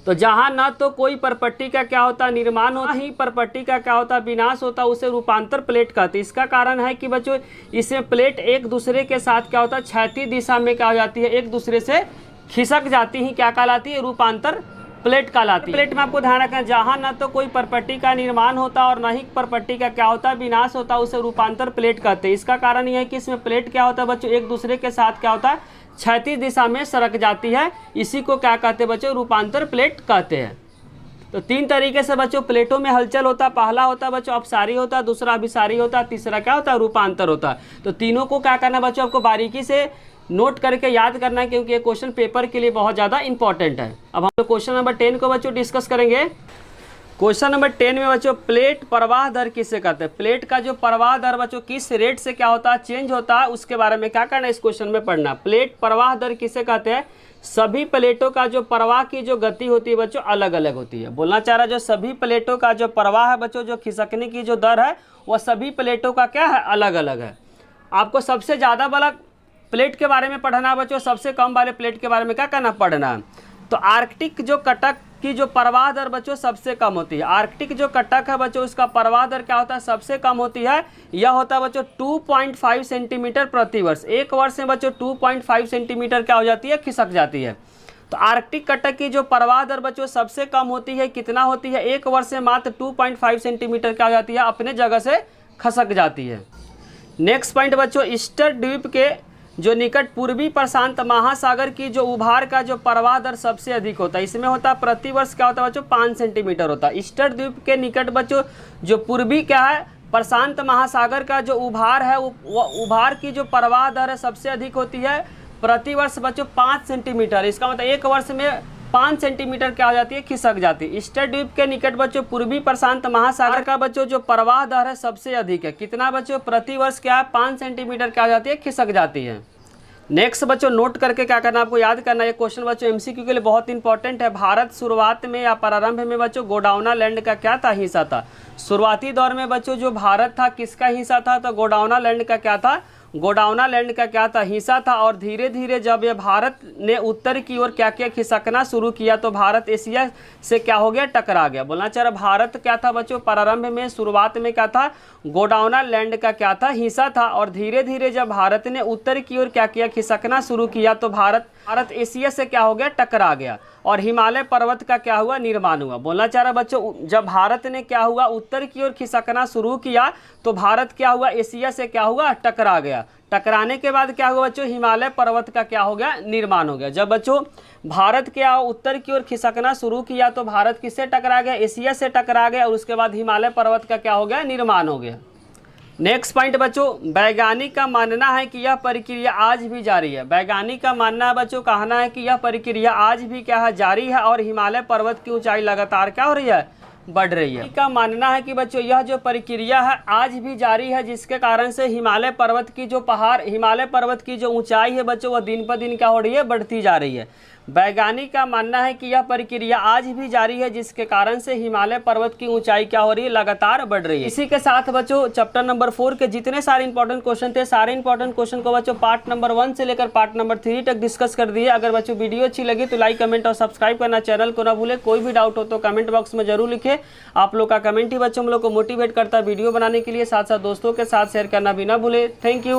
तो जहाँ न तो कोई परपट्टी का क्या होता है निर्माण होता ही परपट्टी का क्या होता है विनाश होता है, उसे रूपांतर प्लेट कहते हैं। इसका कारण है कि बच्चों इसमें प्लेट एक दूसरे के साथ क्या होता है क्षैतिज दिशा में क्या हो जाती है, एक दूसरे से खिसक जाती ही, क्या कहलाती है, रूपांतर प्लेट कहलाती है। प्लेट में आपको ध्यान रखना जहाँ न तो कोई परपट्टी का निर्माण होता और न ही परपट्टी का क्या होता है विनाश होता, उसे रूपांतर प्लेट कहते हैं। इसका कारण यह है कि इसमें प्लेट क्या होता है बच्चों एक दूसरे के साथ क्या होता है क्षैतिज दिशा में सरक जाती है, इसी को क्या कहते हैं बच्चों रूपांतर प्लेट कहते हैं। तो 3 तरीके से बच्चों प्लेटों में हलचल होता है। पहला होता है बच्चों अपसारी होता है, दूसरा अभिसारी होता है, तीसरा क्या होता है रूपांतर होता है। तो तीनों को क्या करना है बच्चों, आपको बारीकी से नोट करके याद करना है, क्योंकि ये क्वेश्चन पेपर के लिए बहुत ज़्यादा इंपॉर्टेंट है। अब हम लोग क्वेश्चन नंबर 10 को बच्चों डिस्कस करेंगे। क्वेश्चन नंबर 10 में बच्चों प्लेट प्रवाह दर किसे कहते हैं, प्लेट का जो प्रवाह दर बच्चों किस रेट से क्या होता है, चेंज होता है, उसके बारे में क्या करना है इस क्वेश्चन में पढ़ना। प्लेट प्रवाह दर किसे कहते हैं, सभी प्लेटों का जो प्रवाह की जो गति होती है बच्चों अलग अलग होती है। बोलना चाह रहा है जो सभी प्लेटों का जो प्रवाह है बच्चों, जो खिसकने की जो दर है वह सभी प्लेटों का क्या है, अलग अलग है। आपको सबसे ज़्यादा वाला प्लेट के बारे में पढ़ना है बच्चों, सबसे कम वाले प्लेट के बारे में क्या करना पढ़ना है। तो आर्कटिक जो कटक की जो प्रवाह दर बच्चों सबसे कम होती है। आर्कटिक जो कटक है बच्चों उसका प्रवाह दर क्या होता है, सबसे कम होती है। यह होता है बच्चों 2.5 सेंटीमीटर प्रति वर्ष। एक वर्ष में बच्चों 2.5 सेंटीमीटर क्या हो जाती है, खिसक जाती है। तो आर्कटिक कटक की जो प्रवाह दर बच्चों सबसे कम होती है, कितना होती है, एक वर्ष में मात्र 2.5 सेंटीमीटर क्या हो जाती है, अपने जगह से खसक जाती है। नेक्स्ट पॉइंट बच्चों, ईस्टर द्वीप के जो निकट पूर्वी प्रशांत महासागर की जो उभार का जो प्रवाह दर सबसे अधिक होता है। इसमें होता है प्रति वर्ष क्या होता है बच्चों 5 सेंटीमीटर होता है। ईस्टर द्वीप के निकट बच्चों जो पूर्वी क्या है प्रशांत महासागर का जो उभार है, उभार की जो प्रवाह दर है सबसे अधिक होती है प्रति वर्ष बच्चों 5 सेंटीमीटर। इसका मतलब एक वर्ष में 5 सेंटीमीटर क्या हो जाती है, खिसक जाती है। ईस्टर द्वीप के निकट बच्चों पूर्वी प्रशांत महासागर का बच्चों जो प्रवाह दर है सबसे अधिक है। कितना बच्चों, प्रति वर्ष क्या है 5 सेंटीमीटर क्या हो जाती है, खिसक जाती है। नेक्स्ट बच्चों नोट करके क्या करना, आपको याद करना। ये क्वेश्चन बच्चों एमसीक्यू के लिए बहुत इंपॉर्टेंट है। भारत शुरुआत में या प्रारंभ में बच्चों गोंडवाना लैंड का क्या था, हिस्सा था। शुरुआती दौर में बच्चों जो भारत था किसका हिस्सा था, तो गोंडवाना लैंड का क्या था, गोंडवाना लैंड का क्या था, हिस्सा था। और धीरे धीरे जब ये भारत ने उत्तर की ओर क्या किया, खिसकना शुरू किया, तो भारत एशिया से क्या हो गया, टकरा गया। बोलना चाह रहा भारत क्या था बच्चों, प्रारंभ में शुरुआत में क्या था, गोंडवाना लैंड का क्या था, हिस्सा था। और धीरे धीरे जब भारत ने उत्तर की ओर क्या किया, खिसकना शुरू किया, तो भारत एशिया से क्या हो गया, टकरा गया। और हिमालय पर्वत का क्या हुआ, निर्माण हुआ। बोलना चाह रहा बच्चों जब भारत ने क्या हुआ, उत्तर की ओर खिसकना शुरू किया, तो भारत क्या हुआ, एशिया से क्या हुआ, टकरा गया। टकराने के बाद क्या हुआ बच्चों, हिमालय पर्वत का क्या हो गया, निर्माण हो गया। जब बच्चों भारत क्या उत्तर की ओर खिसकना शुरू किया, तो भारत किससे टकरा गया, एशिया से टकरा गया। और उसके बाद हिमालय पर्वत का क्या हो गया, निर्माण हो गया। नेक्स्ट पॉइंट बच्चों, वैज्ञानिक का मानना है कि यह प्रक्रिया आज भी जारी है। वैज्ञानिक का मानना है बच्चों, कहना है कि यह प्रक्रिया आज भी क्या है, जारी है। और हिमालय पर्वत की ऊंचाई लगातार क्या हो रही है, बढ़ रही है। का मानना है कि बच्चों यह जो प्रक्रिया है आज भी जारी है, जिसके कारण से हिमालय पर्वत की जो पहाड़, हिमालय पर्वत की जो ऊंचाई है बच्चों, वह दिन पर दिन क्या हो रही है, बढ़ती जा रही है। वैज्ञानिक का मानना है कि यह प्रक्रिया आज भी जारी है, जिसके कारण से हिमालय पर्वत की ऊंचाई क्या हो रही है, लगातार बढ़ रही है। इसी के साथ बच्चों चैप्टर नंबर 4 के जितने सारे इंपॉर्टेंट क्वेश्चन थे, सारे इंपॉर्टेंट क्वेश्चन को बच्चों पार्ट नंबर 1 से लेकर पार्ट नंबर 3 तक डिस्कस कर दिए। अगर बच्चों वीडियो अच्छी लगी तो लाइक, कमेंट और सब्सक्राइब करना चैनल को ना भूले। कोई भी डाउट हो तो कमेंट बॉक्स में जरूर लिखे। आप लोग का कमेंट ही बच्चों हम लोग को मोटिवेट करता है वीडियो बनाने के लिए। साथ साथ दोस्तों के साथ शेयर करना भी ना भूले। Thank you.